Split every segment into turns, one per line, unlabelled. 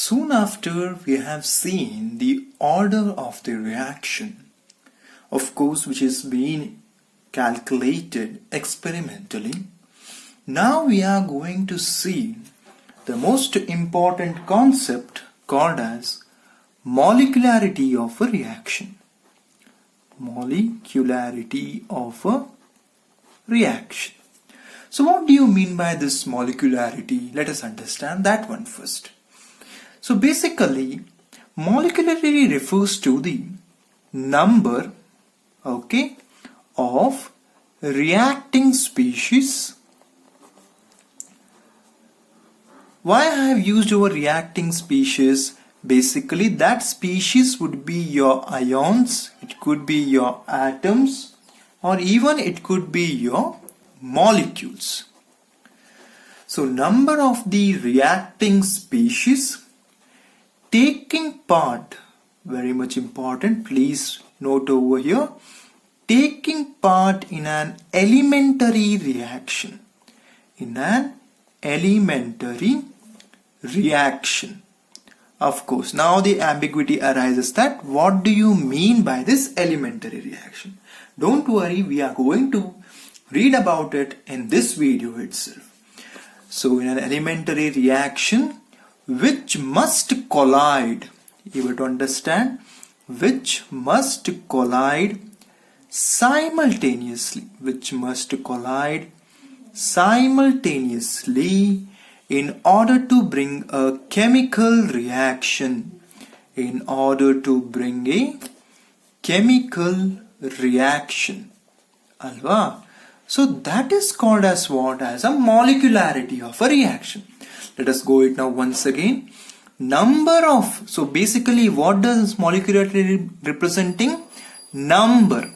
Soon after, we have seen the order of the reaction, of course, which is being calculated experimentally. Now we are going to see the most important concept called as molecularity of a reaction. Molecularity of a reaction. So what do you mean by this molecularity? Let us understand that one first. So basically, molecularity refers to the number, of reacting species. Why I have used over reacting species? Basically, that species would be your ions, it could be your atoms, or even it could be your molecules. So, number of the reacting species taking part, very much important, please note over here, taking part in an elementary reaction. In an elementary reaction. Of course, now the ambiguity arises that what do you mean by this elementary reaction? Don't worry, we are going to read about it in this video itself. So in an elementary reaction which must collide, you have to understand, which must collide simultaneously, in order to bring a chemical reaction, Alva. So that is called as what? As a molecularity of a reaction. Let us go it now once again. Number of, so basically what does molecularity representing? Number.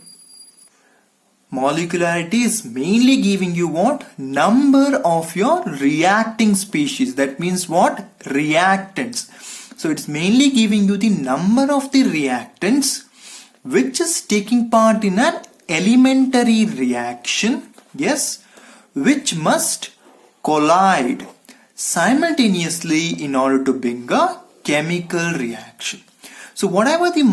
Molecularity is mainly giving you what? Number of your reacting species. That means what? Reactants. So it's mainly giving you the number of the reactants which is taking part in an elementary reaction, yes, which must collide simultaneously in order to bring a chemical reaction. So whatever the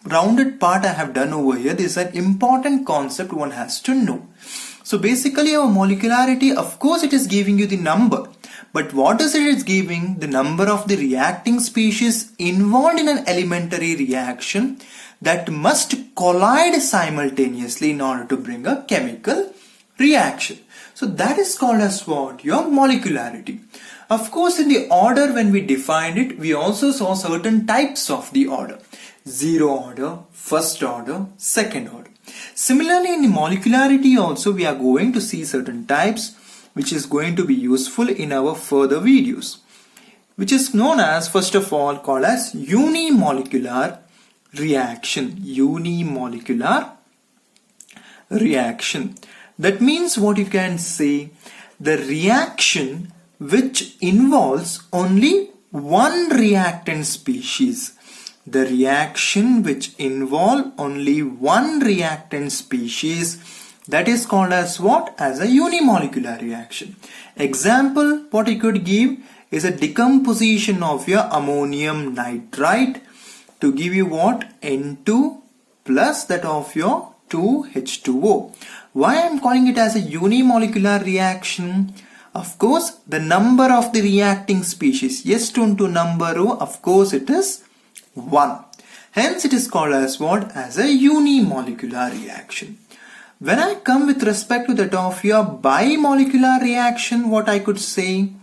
rounded part I have done over here, this is an important concept one has to know. So basically our molecularity, of course it is giving you the number, but what is it is giving? The number of the reacting species involved in an elementary reaction that must collide simultaneously in order to bring a chemical reaction. So that is called as what? Your molecularity. Of course, in the order when we defined it, we also saw certain types of the order. Zero order, first order, second order. Similarly, in the molecularity also we are going to see certain types which is going to be useful in our further videos, which is known as, first of all, called as unimolecular reaction. Unimolecular reaction. That means what you can say, the reaction which involves only one reactant species. The reaction which involve only one reactant species, that is called as what? As a unimolecular reaction. Example, what you could give is a decomposition of your ammonium nitrite to give you what? N2 plus that of your 2H2O. Why I am calling it as a unimolecular reaction? Of course, the number of the reacting species, S2 into number O, of course it is 1. Hence it is called as what? As a unimolecular reaction. When I come with respect to that of your bimolecular reaction, what I could say?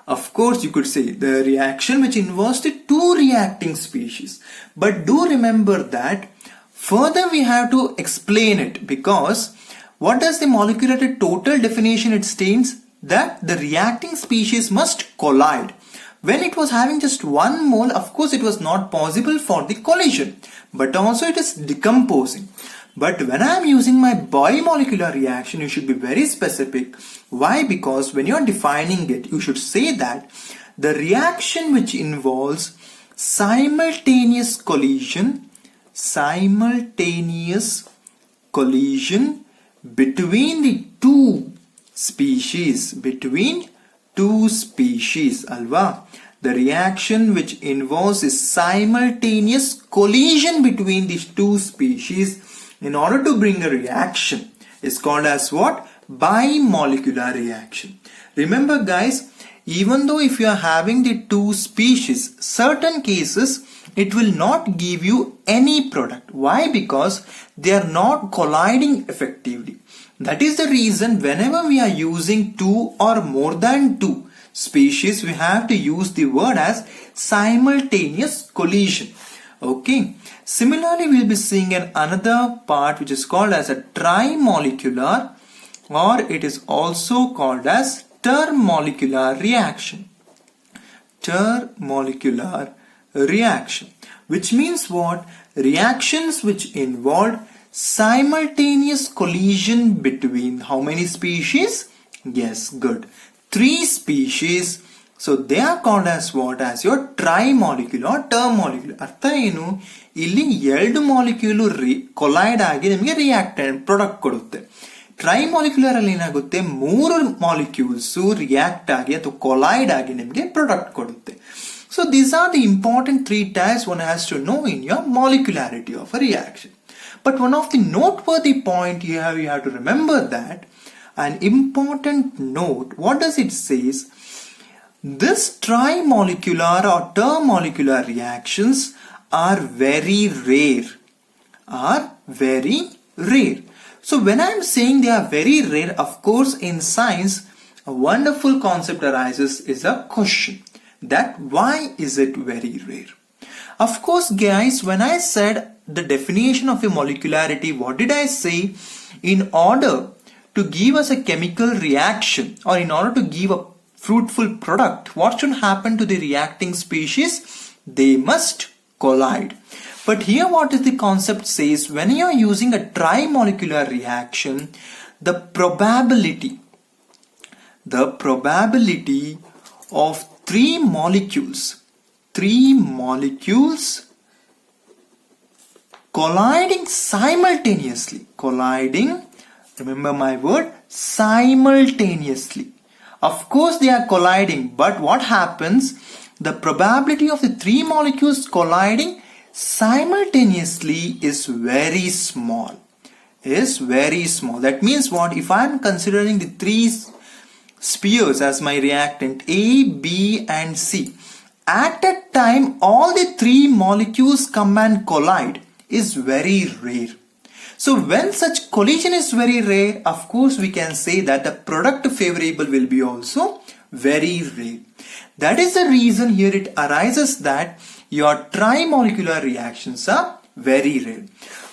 Of course, you could say the reaction which involves the two reacting species. But do remember that further we have to explain it, because what does the molecularity total definition? It states that the reacting species must collide. When it was having just one mole, of course it was not possible for the collision, but also it is decomposing. But when I am using my bimolecular reaction, you should be very specific. Why? Because when you are defining it, you should say that the reaction which involves simultaneous collision between the two species, alva, The reaction which involves a simultaneous collision between these two species in order to bring a reaction is called as what? Bimolecular reaction. Remember guys, even though if you are having the two species, certain cases it will not give you any product. Why? Because they are not colliding effectively. That is the reason whenever we are using two or more than two species, we have to use the word as simultaneous collision. Okay. Similarly, we will be seeing another part which is called as a trimolecular, or it is also called as termolecular reaction. Termolecular reaction, which means what? Reactions which involve simultaneous collision between how many species? Yes, good. 3 species. So they are called as what? As your trimolecular or termolecular. ಅರ್ಥ ಏನು? ಇಲ್ಲಿ 2 molecule collide ಆಗಿ ನಿಮಗೆ reactant product ಕೊಡುತ್ತೆ. ಟ್ರೈಮಾಲಿಕ್ಯುಲರ್ ಅಲ್ಲಿ ಏನಾಗುತ್ತೆ? 3 molecules react ಆಗಿ ಅಥವಾ ಕೊಲೈಡ್ ಆಗಿ ನಿಮಗೆ ಪ್ರಾಡಕ್ಟ್ ಕೊಡುತ್ತೆ. So these are the important 3 types one has to know in your molecularity of a reaction. But one of the noteworthy point here you have to remember that an important note, what does it says? This trimolecular or termolecular reactions are very rare. So when I am saying they are very rare, of course in science a wonderful concept arises is a question that why is it very rare? Of course guys, when I said the definition of a molecularity, what did I say? In order to give us a chemical reaction or in order to give a fruitful product, what should happen to the reacting species? They must collide. But here what is the concept says? When you are using a trimolecular reaction, the probability of 3 molecules colliding simultaneously, remember my word, simultaneously. Of course they are colliding, but what happens? The probability of the 3 molecules colliding simultaneously is very small. That means what? If I am considering the 3 spheres as my reactant A, B and C, at a time all the 3 molecules come and collide is very rare. So when such collision is very rare, of course we can say that the product favorable will be also very rare. That is the reason here it arises that your trimolecular reactions are very rare.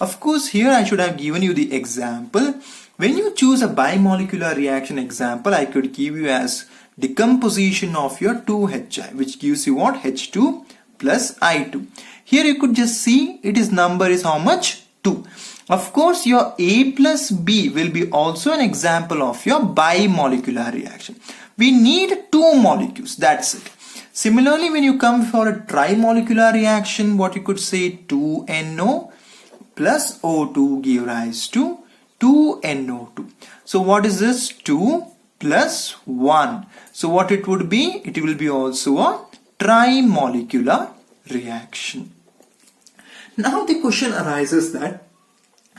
Of course here I should have given you the example. When you choose a bimolecular reaction example, I could give you as decomposition of your 2HI, which gives you what? H2 plus I2. Here you could just see its number is how much? 2. Of course your A plus B will be also an example of your bimolecular reaction. We need 2 molecules, that's it. Similarly, when you come for a trimolecular reaction, what you could say, 2NO plus O2 give rise to 2NO2. So what is this? 2 plus 1. So what it would be? It will be also a trimolecular reaction. Now the question arises that,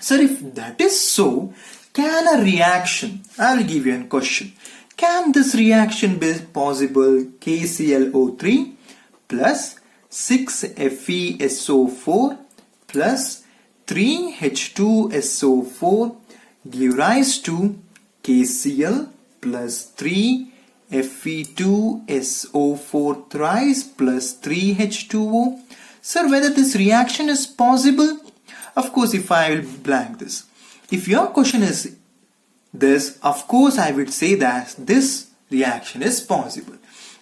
sir, if that is so, can a reaction, I will give you a question, can this reaction be possible? KClO3 plus 6FeSO4 plus 3H2SO4 give rise to KCl plus 3Fe2SO4 thrice plus 3H2O. Sir, whether this reaction is possible? Of course, if I will blank this. If your question is this, of course I would say that this reaction is possible.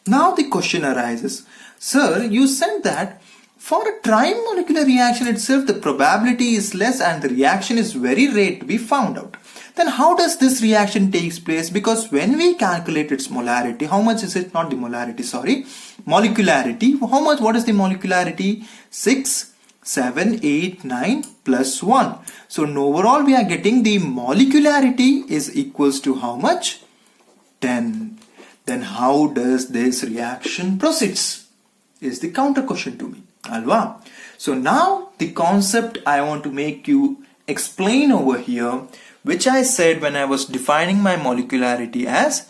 Now the question arises, sir, you said that for a trimolecular reaction itself the probability is less and the reaction is very rare to be found out. Then how does this reaction takes place? Because when we calculate its molarity, how much is it? Not the molarity, sorry. Molecularity. How much? What is the molecularity? 6, 7, 8, 9 plus 1. So overall we are getting the molecularity is equals to how much? 10. Then how does this reaction proceeds? is the counter question to me. Alva. So now the concept I want to make you explain over here, which I said when I was defining my molecularity as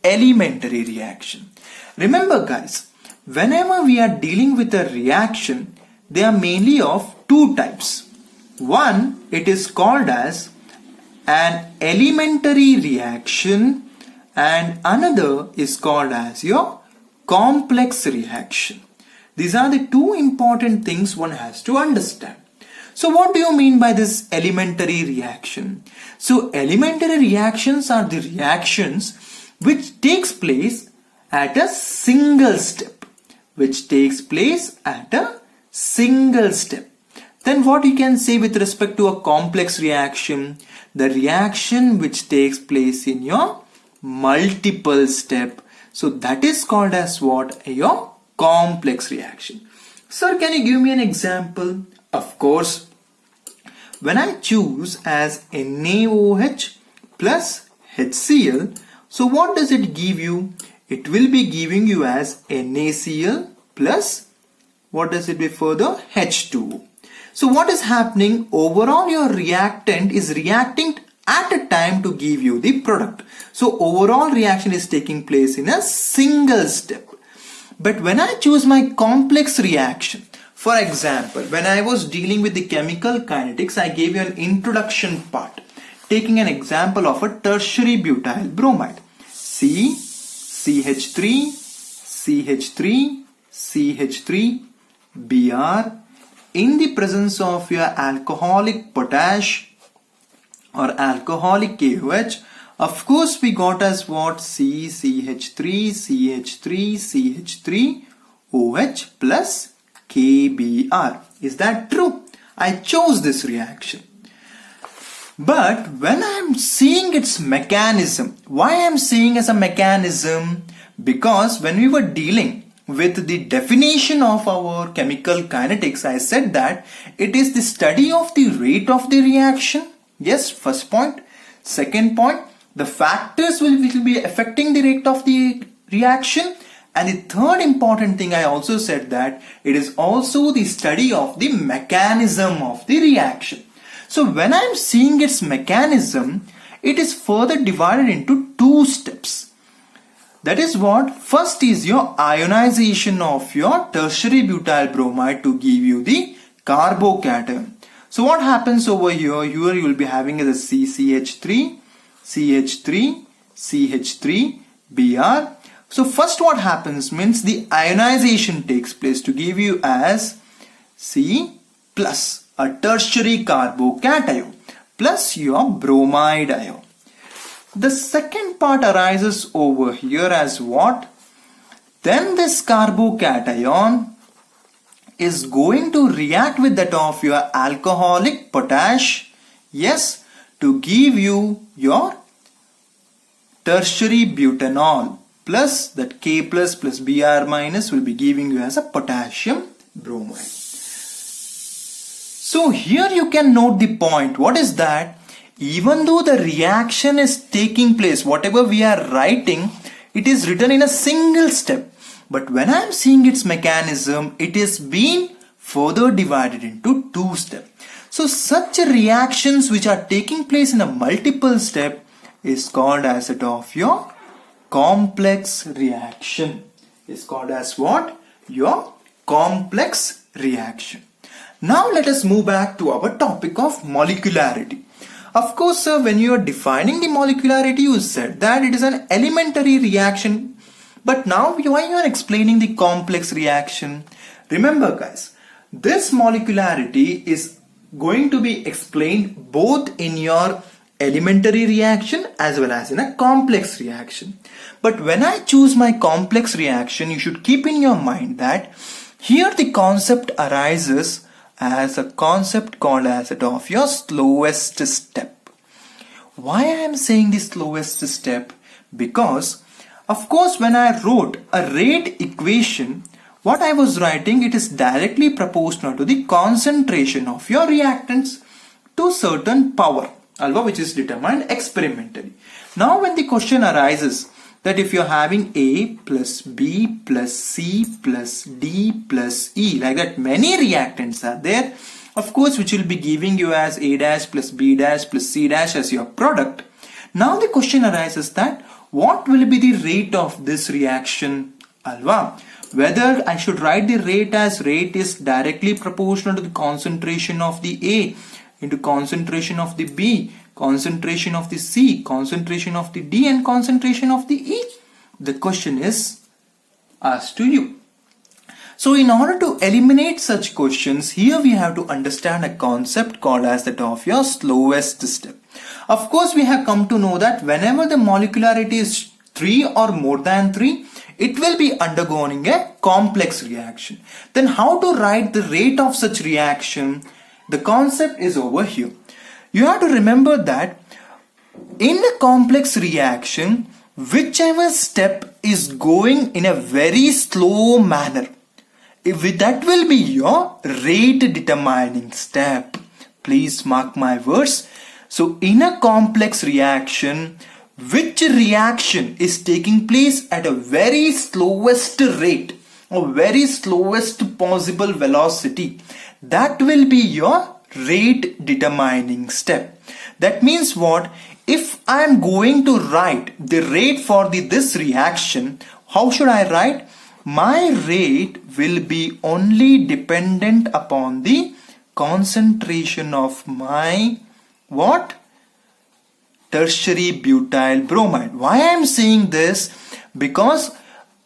elementary reaction. Remember guys, whenever we are dealing with a reaction, they are mainly of two types. One, it is called as an elementary reaction, and another is called as your complex reaction. These are the two important things one has to understand. So what do you mean by this elementary reaction? So elementary reactions are the reactions which takes place at a single step. Then what you can say with respect to a complex reaction? The reaction which takes place in your multiple step. So that is called as what? Your complex reaction. Sir, can you give me an example? Of course. When I choose as NaOH plus HCl, so what does it give you? It will be giving you as NaCl plus, what does it be further? H2O. So what is happening? Overall your reactant is reacting at a time to give you the product. So overall reaction is taking place in a single step. But when I choose my complex reaction, for example, when I was dealing with the chemical kinetics, I gave you an introduction part, taking an example of a tertiary butyl bromide. CH3, CH3, CH3, Br, in the presence of your alcoholic potash or alcoholic KOH, of course we got as what? CH3, CH3, CH3, OH plus KBr. Is that true? I chose this reaction. But when I am seeing its mechanism, why I am seeing as a mechanism? Because when we were dealing with the definition of our chemical kinetics, I said that it is the study of the rate of the reaction. Yes, first point. Second point, the factors which will be affecting the rate of the reaction. And the third important thing, I also said that it is also the study of the mechanism of the reaction. So when I am seeing its mechanism, it is further divided into two steps. That is what? First is your ionization of your tertiary butyl bromide to give you the carbocation. So what happens over here? Here you will be having the CCH3, CH3, CH3, Br. So first what happens means the ionization takes place to give you as C plus, a tertiary carbocation, plus your bromide ion. The second part arises over here as what? Then this carbocation is going to react with that of your alcoholic potash, yes, to give you your tertiary butanol, plus that K plus Br minus will be giving you as a potassium bromide. So here you can note the point. What is that? Even though the reaction is taking place, whatever we are writing, it is written in a single step. But when I am seeing its mechanism, it is being further divided into two steps. So such reactions which are taking place in a multiple step is called as it of your complex reaction. Is called as what? Your complex reaction. Now let us move back to our topic of molecularity. Of course, sir, when you are defining the molecularity, you said that it is an elementary reaction. But now why you are explaining the complex reaction? Remember guys, this molecularity is going to be explained both in your elementary reaction as well as in a complex reaction. But when I choose my complex reaction, you should keep in your mind that here the concept arises as a concept called as it of your slowest step. Why I am saying the slowest step? Because of course when I wrote a rate equation, what I was writing, it is directly proportional to the concentration of your reactants to certain power, which is determined experimentally. Now when the question arises that if you're having A plus B plus C plus D plus E, like that many reactants are there, of course, which will be giving you as A dash plus B dash plus C dash as your product. Now the question arises that what will be the rate of this reaction, alva? Whether I should write the rate as rate is directly proportional to the concentration of the A into concentration of the B, concentration of the C, concentration of the D, and concentration of the E. The question is asked to you. So in order to eliminate such questions, here we have to understand a concept called as that of your slowest step. Of course, we have come to know that whenever the molecularity is 3 or more than 3, it will be undergoing a complex reaction. Then how to write the rate of such reaction? The concept is over here. You have to remember that in a complex reaction, whichever step is going in a very slow manner, that will be your rate determining step. Please mark my words. So in a complex reaction, which reaction is taking place at a very slowest rate or very slowest possible velocity, that will be your rate determining step. That means what? If I am going to write the rate for this reaction, how should I write? My rate will be only dependent upon the concentration of my what? Tertiary butyl bromide. Why I am saying this? Because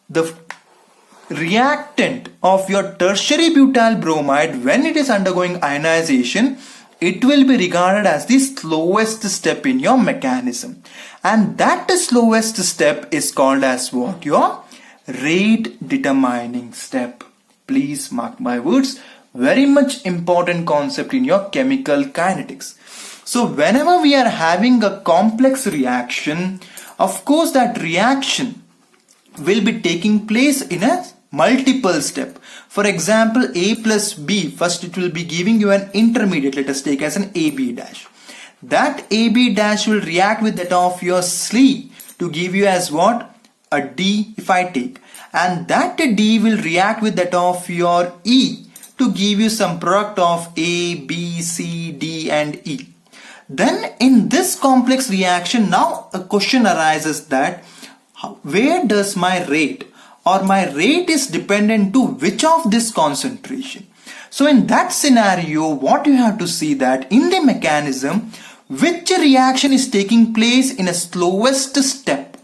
the reactant of your tertiary butyl bromide, when it is undergoing ionization, it will be regarded as the slowest step in your mechanism. And that slowest step is called as what? Your rate determining step. Please mark my words. Very much important concept in your chemical kinetics. So whenever we are having a complex reaction, of course that reaction will be taking place in a multiple step. For example, A plus B, first it will be giving you an intermediate, let us take as an AB dash. That AB dash will react with that of your C to give you as what? A D if I take. And that D will react with that of your E to give you some product of A, B, C, D and E. Then in this complex reaction, now a question arises that where does my rate or my rate is dependent to which of this concentration? So in that scenario, what you have to see that in the mechanism, which reaction is taking place in a slowest step.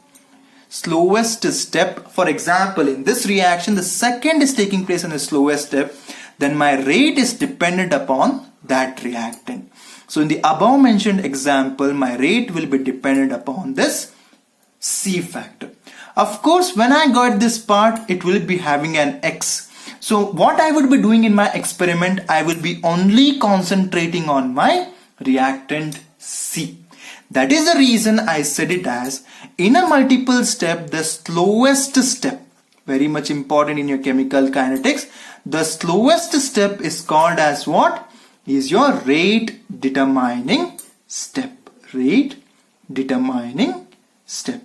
Slowest step, for example, in this reaction, the second is taking place in the slowest step, then my rate is dependent upon that reactant. So in the above mentioned example, my rate will be dependent upon this C factor. Of course, when I got this part, it will be having an X. So what I would be doing in my experiment, I will be only concentrating on my reactant C. That is the reason I said it as in a multiple step, the slowest step, very much important in your chemical kinetics, the slowest step is called as what? Is your rate determining step. Rate determining step.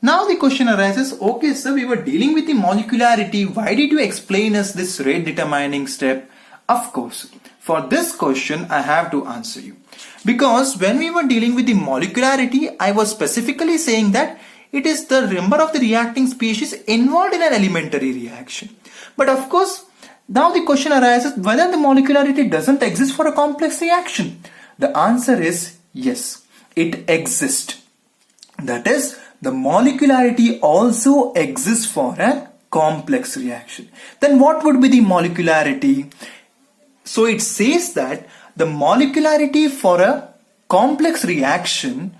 Now the question arises, okay sir, we were dealing with the molecularity. Why did you explain us this rate determining step? Of course, for this question I have to answer you. Because when we were dealing with the molecularity, I was specifically saying that it is the number of the reacting species involved in an elementary reaction. But of course, now the question arises whether the molecularity doesn't exist for a complex reaction. The answer is yes, it exists. That is, the molecularity also exists for a complex reaction. Then what would be the molecularity? So it says that the molecularity for a complex reaction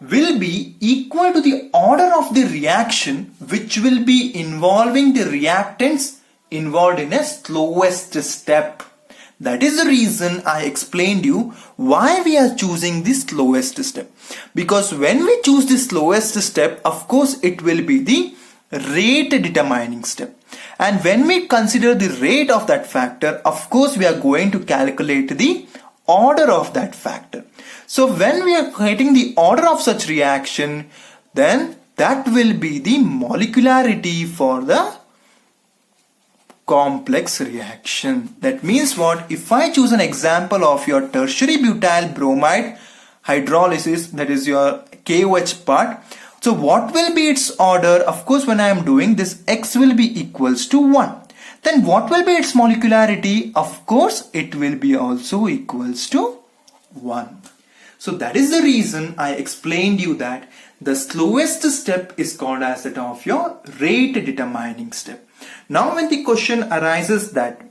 will be equal to the order of the reaction which will be involving the reactants involved in a slowest step. That is the reason I explained you why we are choosing the slowest step. Because when we choose the slowest step, of course it will be the rate determining step. And when we consider the rate of that factor, of course we are going to calculate the order of that factor. So when we are getting the order of such reaction, then that will be the molecularity for the complex reaction. That means what? If I choose an example of your tertiary butyl bromide hydrolysis, that is your KOH part. So what will be its order? Of course, when I am doing this, X will be equals to 1. Then what will be its molecularity? Of course, it will be also equals to 1. So that is the reason I explained you that the slowest step is called as that of your rate determining step. Now when the question arises that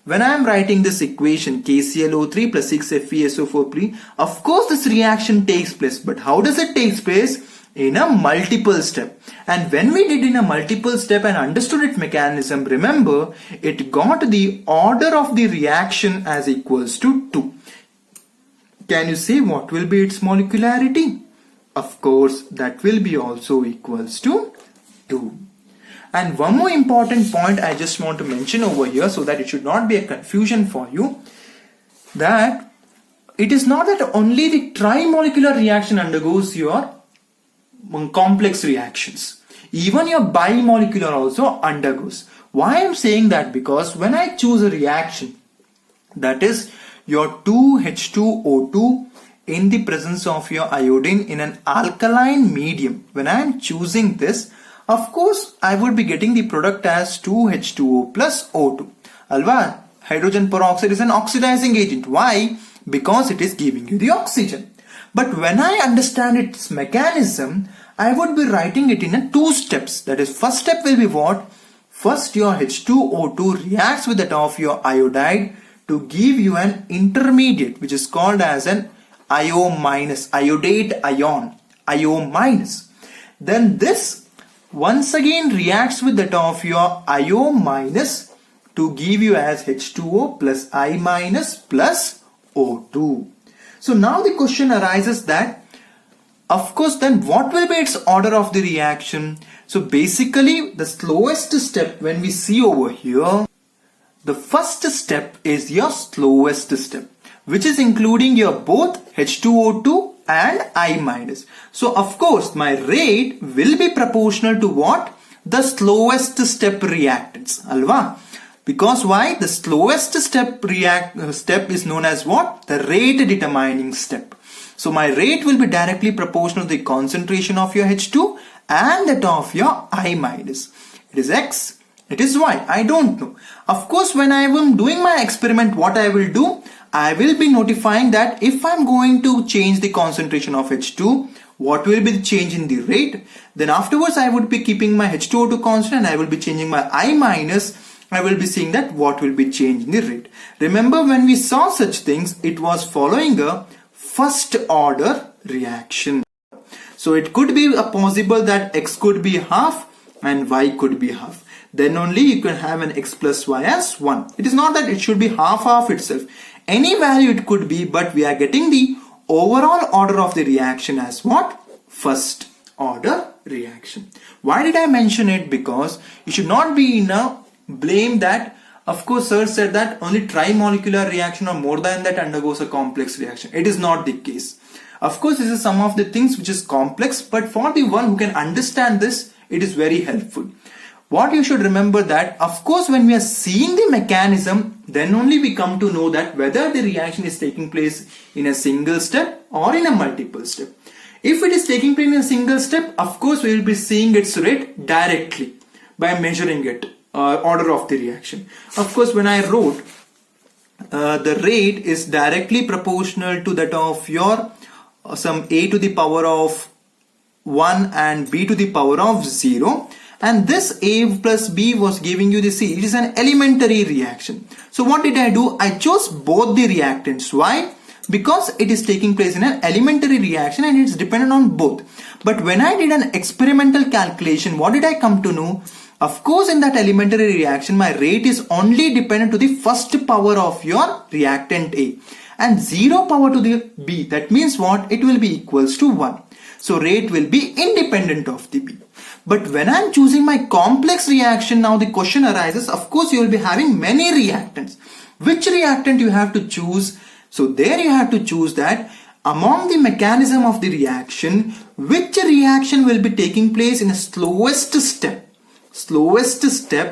when I am writing this equation KClO3 plus 6FeSO4, of course this reaction takes place, but how does it take place? In a multiple step. And when we did in a multiple step and understood its mechanism, remember it got the order of the reaction as equals to 2. Can you say what will be its molecularity? Of course that will be also equals to 2. And one more important point I just want to mention over here so that it should not be a confusion for you, that it is not that only the trimolecular reaction undergoes your complex reactions. Even your bimolecular also undergoes. Why I am saying that? Because when I choose a reaction, that is your 2H2O2 in the presence of your iodine in an alkaline medium, when I am choosing this, of course, I would be getting the product as 2H2O plus O2. Alva, hydrogen peroxide is an oxidizing agent. Why? Because it is giving you the oxygen. But when I understand its mechanism, I would be writing it in a 2 steps. That is, first step will be what? First, your H2O2 reacts with that of your iodide to give you an intermediate, which is called as an IO minus, iodate ion, IO minus. Then this once again reacts with that of your IO minus to give you as H2O plus I minus plus O2. So now the question arises that, of course, then what will be its order of the reaction? So basically the slowest step when we see over here, the first step is your slowest step, which is including your both H2O2 and I minus. So of course my rate will be proportional to what? The slowest step reactants. Alva? Because why? The slowest step is known as what? The rate determining step. So my rate will be directly proportional to the concentration of your H2 and that of your I minus. It is X, it is Y, I don't know. Of course, when I am doing my experiment, what I will do? I will be notifying that if I am going to change the concentration of H2, what will be the change in the rate? Then afterwards I would be keeping my H2O2 constant and I will be changing my I minus. I will be seeing that what will be changed in the rate. Remember when we saw such things, it was following a first order reaction. So it could be possible that X could be half and Y could be half. Then only you can have an X plus Y as 1. It is not that it should be half itself. Any value it could be, but we are getting the overall order of the reaction as what? First order reaction. Why did I mention it? Because you should not be in a blame that, of course, sir said that only trimolecular reaction or more than that undergoes a complex reaction. It is not the case. Of course, this is some of the things which is complex, but for the one who can understand this, it is very helpful. What you should remember that, of course, when we are seeing the mechanism, then only we come to know that whether the reaction is taking place in a single step or in a multiple step. If it is taking place in a single step, of course, we will be seeing its rate directly by measuring it, order of the reaction. Of course, when I wrote the rate is directly proportional to that of your some a to the power of 1 and b to the power of 0. And this A plus B was giving you the C. It is an elementary reaction. So what did I do? I chose both the reactants. Why? Because it is taking place in an elementary reaction and it's dependent on both. But when I did an experimental calculation, what did I come to know? Of course, in that elementary reaction, my rate is only dependent to the first power of your reactant A and 0 power to the B. That means what? It will be equals to 1. So rate will be independent of the B. But when I am choosing my complex reaction, now the question arises, of course you will be having many reactants. Which reactant you have to choose? So there you have to choose that among the mechanism of the reaction, which reaction will be taking place in the slowest step,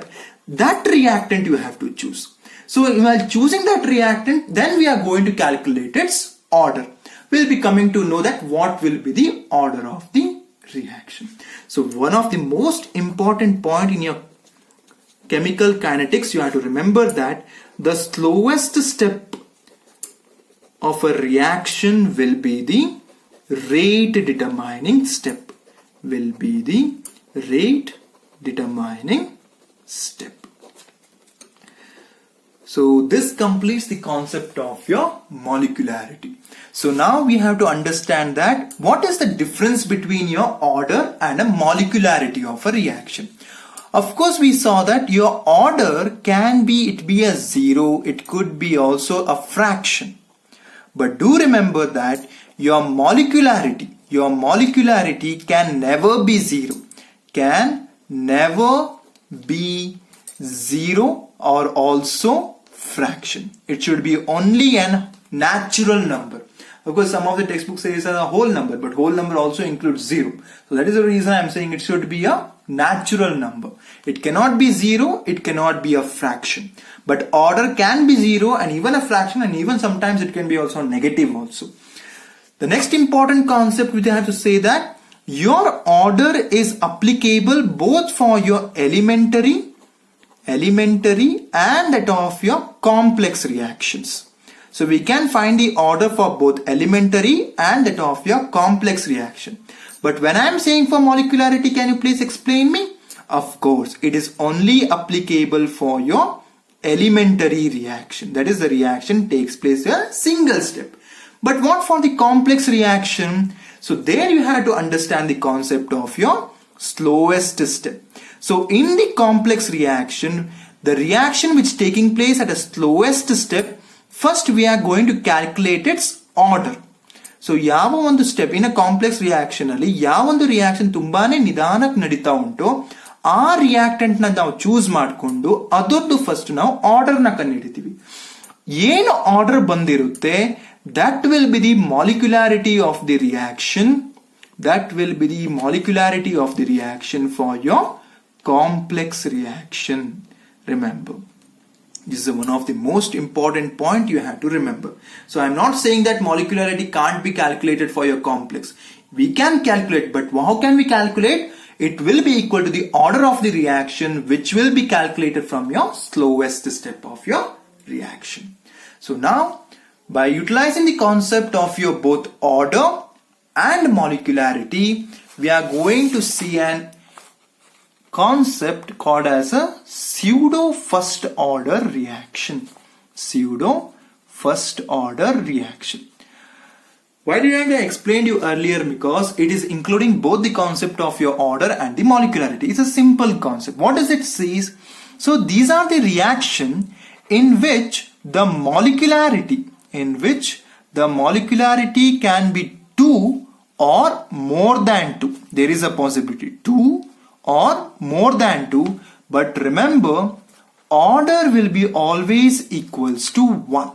that reactant you have to choose. So while choosing that reactant, then we are going to calculate its order. We'll be coming to know that what will be the order of the reaction. So one of the most important point in your chemical kinetics, you have to remember that the slowest step of a reaction will be the rate determining step. So this completes the concept of your molecularity. So now we have to understand that what is the difference between your order and a molecularity of a reaction. Of course, we saw that your order can be a zero, it could be also a fraction. But do remember that your molecularity can never be zero, or also fraction. It should be only a natural number. Of course, some of the textbooks say it's a whole number, but whole number also includes zero. So that is the reason I am saying it should be a natural number. It cannot be zero, it cannot be a fraction. But order can be zero and even a fraction, and even sometimes it can be also negative also. The next important concept which I have to say that your order is applicable both for your elementary and that of your complex reactions. So we can find the order for both elementary and that of your complex reaction. But when I am saying for molecularity, can you please explain me? Of course, it is only applicable for your elementary reaction. That is, the reaction takes place in a single step. But what for the complex reaction? So there you have to understand the concept of your slowest step. So in the complex reaction, the reaction which is taking place at a slowest step, first we are going to calculate its order. So ಯಾವ ಒಂದು step in complex reaction ಅಲ್ಲಿ ಯಾವ ಒಂದು reaction ತುಂಬಾನೇ ನಿಧಾನಕ್ಕೆ ನಡೀತಾ ಉಂಟು ಆ ರಿಯಾಕ್ಟೆಂಟ್ ನ ನಾವು ಚೂಸ್ ಮಾಡಿಕೊಂಡು ಅದರದ್ದು ಫಸ್ಟ್ ನಾವು ಆರ್ಡರ್ ನ ಕಂಡುಹಿಡಿತೀವಿ. ಏನು ಆರ್ಡರ್ ಬಂದಿರುತ್ತೆ that will be the molecularity of the reaction for your complex reaction. Remember, this is one of the most important point you have to remember. So I'm not saying that molecularity can't be calculated for your complex. We can calculate, but how can we calculate? It will be equal to the order of the reaction, which will be calculated from your slowest step of your reaction. So now, by utilizing the concept of your both order and molecularity, we are going to see an concept called as a pseudo first order reaction. Why didn't I explain you earlier? Because it is including both the concept of your order and the molecularity. It's a simple concept. What does it say? So these are the reaction in which the molecularity can be 2 or more than 2. There is a possibility 2 or more than 2, but remember, order will be always equals to 1.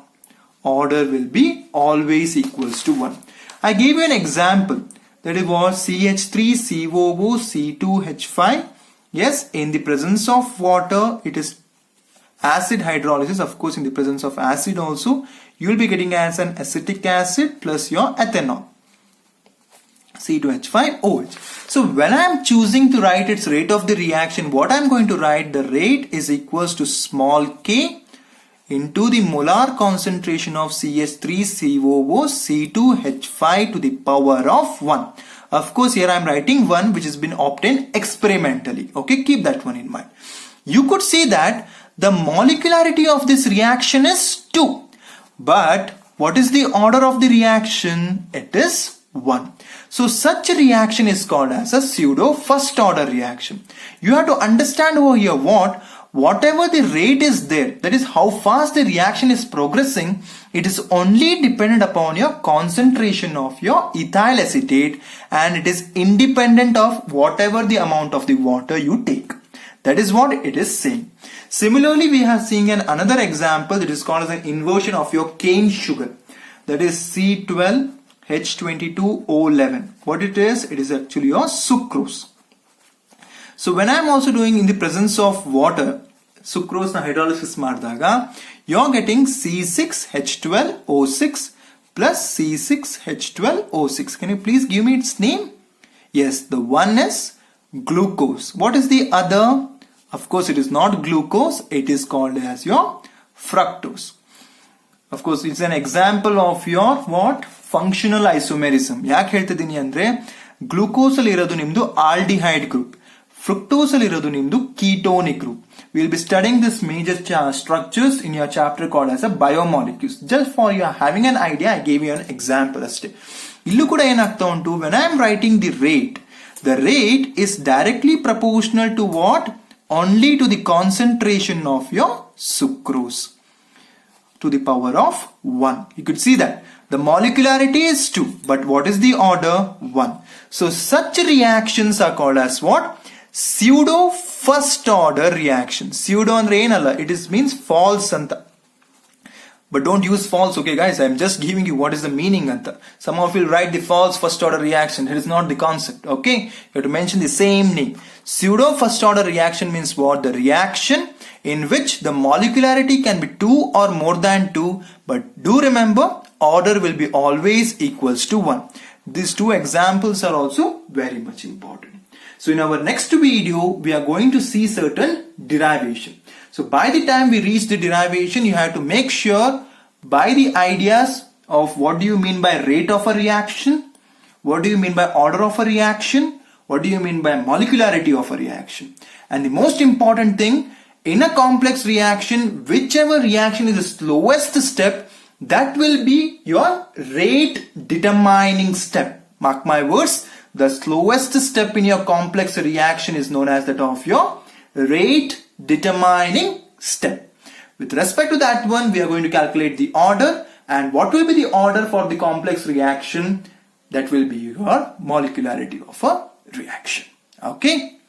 I gave you an example, that it was CH3COO C2H5. Yes, in the presence of water it is acid hydrolysis. Of course, in the presence of acid also you will be getting as an acetic acid plus your ethanol, C2H5OH. So when I am choosing to write its rate of the reaction, what I am going to write, the rate is equals to small k into the molar concentration of CH3COO C2H5 to the power of 1. Of course, here I am writing 1 which has been obtained experimentally. Okay, keep that one in mind. You could see that the molecularity of this reaction is 2. But what is the order of the reaction? It is 1. So such a reaction is called as a pseudo first order reaction. You have to understand over here whatever the rate is there, that is how fast the reaction is progressing, it is only dependent upon your concentration of your ethyl acetate, and it is independent of whatever the amount of the water you take. That is what it is saying. Similarly, we are seeing another example that is called as an inversion of your cane sugar. That is C12 H22O11. What it is actually your sucrose. So when I am also doing in the presence of water, sucrose na hydrolysis ಮಾಡಿದಾಗ, you're getting C6H12O6 plus C6H12O6. Can you please give me its name? Yes, the one is glucose. What is the other? Of course, it is not glucose. It is called as your fructose. Of course, it's an example of your what? Functional isomerism. ಯಾಕೆ ಹೇಳ್ತಿದ್ದೀನಿ ಅಂದ್ರೆ glucose ಅಲ್ಲಿ ಇರೋದು ನಿಮ್ದು aldehyde group, fructose ಅಲ್ಲಿ ಇರೋದು ನಿಮ್ದು ಕೀಟೋನಿಕ್ group. We'll be studying this major structures in your chapter called as a biomolecules. Just for your having an idea, I gave you an example ಅಷ್ಟೇ. ಇಲ್ಲೂ ಕೂಡ ಏನಾಗ್ತಾ ಉಂಟು, when I am writing the rate is directly proportional to what? Only to the concentration of your sucrose to the power of 1. You could see that the molecularity is 2, but what is the order? 1. So such reactions are called as what? Pseudo first order reaction. Pseudo andre enalla, it means false anta. But don't use false, okay guys, I am just giving you what is the meaning anta. Some of you will write the false first order reaction. It is not the concept, okay? You have to mention the same name. Pseudo first order reaction means what? The reaction in which the molecularity can be 2 or more than 2, but do remember order will be always equals to 1. These two examples are also very much important. So in our next video, we are going to see certain derivation. So by the time we reach the derivation, you have to make sure by the ideas of what do you mean by rate of a reaction, what do you mean by order of a reaction, what do you mean by molecularity of a reaction. And the most important thing, in a complex reaction, whichever reaction is the slowest step, that will be your rate determining step. Mark my words, the slowest step in your complex reaction is known as that of your rate determining step. With respect to that one, we are going to calculate the order, and what will be the order for the complex reaction? That will be your molecularity of a reaction. Okay.